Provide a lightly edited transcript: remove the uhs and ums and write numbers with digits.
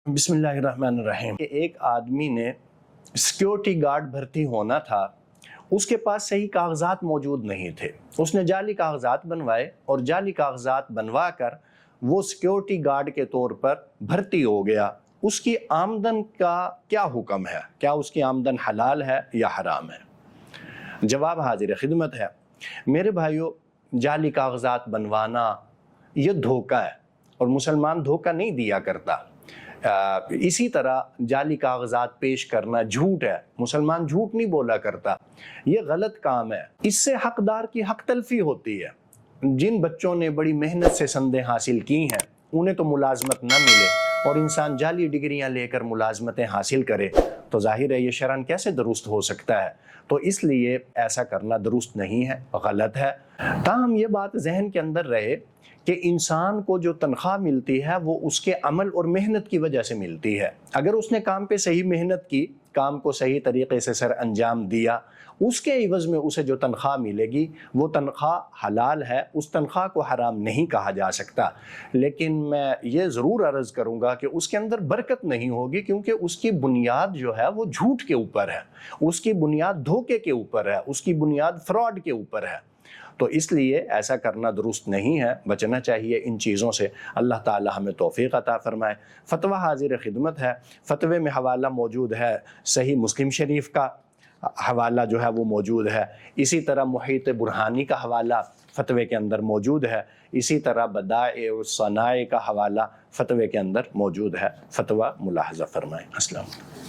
بسم اللہ الرحمن الرحیم۔ ایک آدمی نے سیکیورٹی گارڈ بھرتی ہونا تھا، اس کے پاس صحیح کاغذات موجود نہیں تھے۔ اس نے جعلی کاغذات بنوائے اور جعلی کاغذات بنوا کر وہ سیکیورٹی گارڈ کے طور پر بھرتی ہو گیا۔ اس کی آمدن کا کیا حکم ہے؟ کیا اس کی آمدن حلال ہے یا حرام ہے؟ جواب حاضر خدمت ہے۔ میرے بھائیو، جعلی کاغذات بنوانا یہ دھوکہ ہے اور مسلمان دھوکہ نہیں دیا کرتا۔ اسی طرح جعلی کاغذات پیش کرنا جھوٹ ہے، مسلمان جھوٹ نہیں بولا کرتا، یہ غلط کام ہے۔ اس سے حقدار کی حق تلفی ہوتی ہے۔ جن بچوں نے بڑی محنت سے سندیں حاصل کی ہیں انہیں تو ملازمت نہ ملے اور انسان جعلی ڈگریاں لے کر ملازمتیں حاصل کرے تو ظاہر ہے یہ شرعاً کیسے درست ہو سکتا ہے؟ تو اس لیے ایسا کرنا درست نہیں ہے، غلط ہے۔ تاہم یہ بات ذہن کے اندر رہے کہ انسان کو جو تنخواہ ملتی ہے وہ اس کے عمل اور محنت کی وجہ سے ملتی ہے۔ اگر اس نے کام پہ صحیح محنت کی، کام کو صحیح طریقے سے سر انجام دیا، اس کے عوض میں اسے جو تنخواہ ملے گی وہ تنخواہ حلال ہے، اس تنخواہ کو حرام نہیں کہا جا سکتا۔ لیکن میں یہ ضرور عرض کروں گا کہ اس کے اندر برکت نہیں ہوگی، کیونکہ اس کی بنیاد جو ہے وہ جھوٹ کے اوپر ہے، اس کی بنیاد دھوکے کے اوپر ہے، اس کی بنیاد فراڈ کے اوپر ہے۔ تو اس لیے ایسا کرنا درست نہیں ہے، بچنا چاہیے ان چیزوں سے۔ اللہ تعالی ہمیں توفیق عطا فرمائے۔ فتویٰ حاضر خدمت ہے۔ فتوے میں حوالہ موجود ہے، صحیح مسلم شریف کا حوالہ جو ہے وہ موجود ہے، اسی طرح محیط برہانی کا حوالہ فتوے کے اندر موجود ہے، اسی طرح بدائع الصنائع کا حوالہ فتوے کے اندر موجود ہے۔ فتویٰ ملاحظہ فرمائیں۔ السلام علیکم۔